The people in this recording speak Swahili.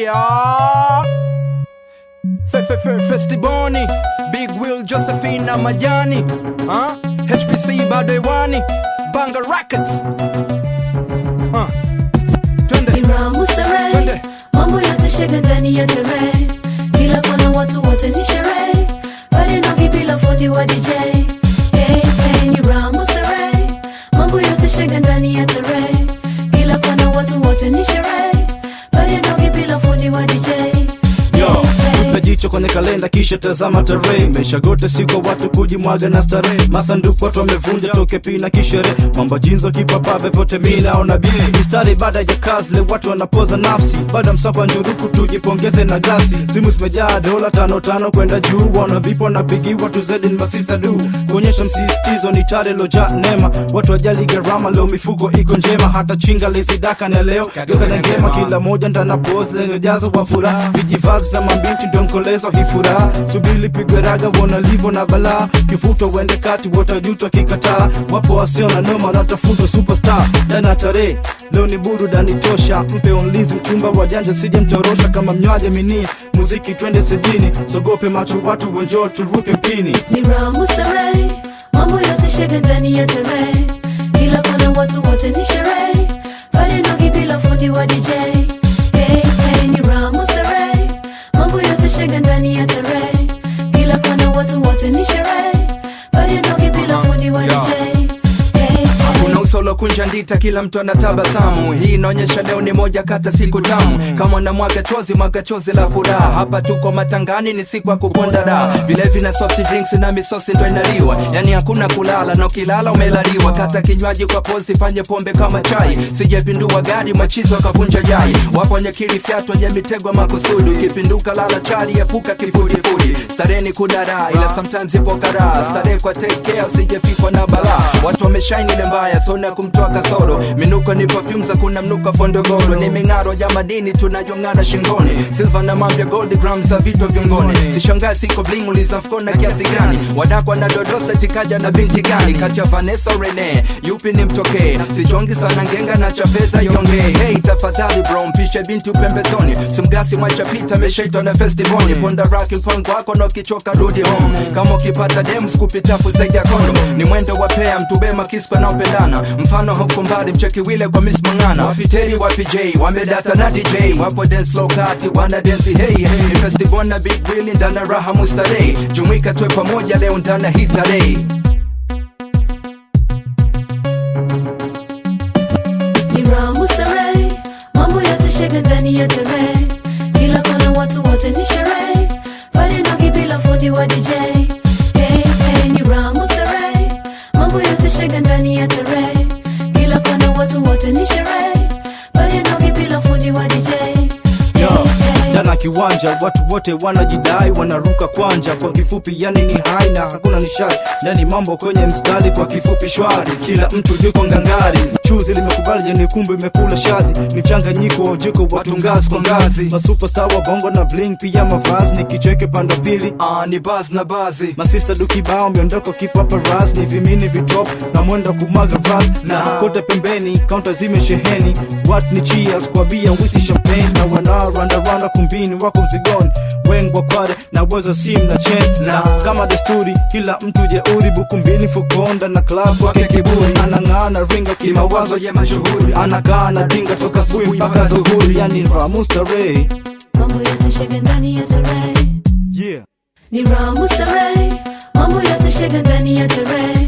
Yeah. Festiboni, Big Will, Josephine na Majani, HPC bado hewani, Banga Records. Twende Twende, mambo yote shega ndani ya terehe, kila kona watu wote ni sherehe, pale na bila fundi wa DJ. Hey hey, ni Ramos Terehe, mambo yote shega ndani ya terehe, kila kona watu wote ni sherehe, pale na bila fundi wa DJ. Jicho kwenye kalenda kisha tazama tarehe, mesha gote siku watu kujimwaga na starehe, masanduku watu wamevunja toke pina kishere, mambo jinzo kipapa vote mina ona bie mistari baada ya kazi le watu wanapoza nafsi, baada msapa njuruku tujipongeze na glasi, simu zimejaa dola 5 kwenda juu, wana bipo na bigi watu zedi ni masista du, kuonyesha msisitizo ni tare loja nema, watu wajali gharama leo mifuko iko njema, hata chinga lezidaka na leo yoka na ngema, kila moja ndana pose lenye jazo wa furaha, vijivazi vya mambinti ndio mkolezo hifura, subili pigwe raga wona livo na bala, kifuto wende kati wota juto kikataa, wapo wasio na noma na tafuto superstar, dana tarehe leo ni burudani tosha, mpe onlizi mchumba wajanja sije mtorosha, kama mnywaje minia muziki twende sejini, sogope macho watu wenjo turuke mpini. Ni Ramos Terehe, mambo yote shega ndani ya terehe, kila kona watu wote ni sherehe, pale nogi bila fundi wa DJ. Hey hey, ni Ramos Terehe, mambo yote shega ndani ya terehe, kila kona watu wote ni sherehe, pale nogi bila fundi wa DJ. Kuna usolo kunja ndita kila mtu anatabasamu, hii inaonyesha leo ni moja kata siku tamu, kama na mwaga chozi la furaha, hapa tuko matangani ni siku ya kuponda da, vilevi na soft drinks na misosi ndo inaliwa, yani hakuna kulala na ukilala umelaliwa, kata kinywaji kwa pozi fanye pombe kama chai, sijepindua gari machizo akavunja jai, wapo nyakiri fiatu wenye mitego makusudi, ukipinduka lala chali epuka kifudifudi, stareni kudara ila sometimes ipo kara, stare kwa take care usijefikwa na bala, watu wameshine ile mbaya sona kumtoa kasoro, minuko ni perfume za kuna mnuka fondogoro, ni mingaro ya madini tunajongana shingoni, silver na mambia gold grams za vito viungoni, sishangaa siko bling uliza mfukoni kiasi gani, wadakwa na dodosa tikaja na binti gani, kati ya Vanessa Rene yupi ni mtokee, sichongi sana ngenga na chafeza yonge, hey tafadhali bro mpishe binti upembezoni, simgasi mwacha pita meshaitwa na festivoni, ponda raki mpango wako na ukichoka rudi home, kama ukipata dems kupitafu zaidi ya kondo, ni mwendo wapea mtubema kisko na upendana, mfano huko mbali mcheki wile kwa Miss Mangana, wapiteri wapi J wamedata na DJ, wapo dance flow kati wana dance hey hey, festival na Big Will ndana raha mustarehe, jumuika tuwe pamoja leo ndana hii tarehe. Ni Ramos Terehe, mambo yote shega ndani ya terehe, kila kona watu wote ni sherehe, pale nogi bila fundi wa DJ. Hey hey, ni Ramos Terehe, mambo yote shega ndani ya terehe, kila kona watu wote ni sherehe, pale nogi bila fundi wa DJ. Jana kiwanja watu wote wanajidai wanaruka kwanja, kwa kifupi yani ni hai na hakuna nishai, ndani mambo kwenye mstari kwa kifupi shwari, kila mtu yuko ngangari, chuzi limekubali jeni kumbe imekula shazi, ni changanyiko jiko watu ngazi kwa ngazi, masuperstar wa bongo na bling pia mavazi, ni kicheke panda pili ni buzz na bazi, masista dukibao miondoko kipapa raz, ni vimini vitop na mwenda kumaga vaz, na kote pembeni counter zime sheheni, what ni cheers kwa bia wisi champagne, na wana randa kumbini wako mzigoni, wengwa kware na weza sim na chen, na kama desturi kila mtu jeuri, bukumbini fukonda na club wake kiburi, anangana ringa kimawazo ya mashuhuri, anakaa na dinga toka sui mpaka zuhuri, yani Ramos Terehe, mambo yote shega ndani ya terehe. yeah. Ni Ramos Terehe, mambo yote shega ndani ya terehe,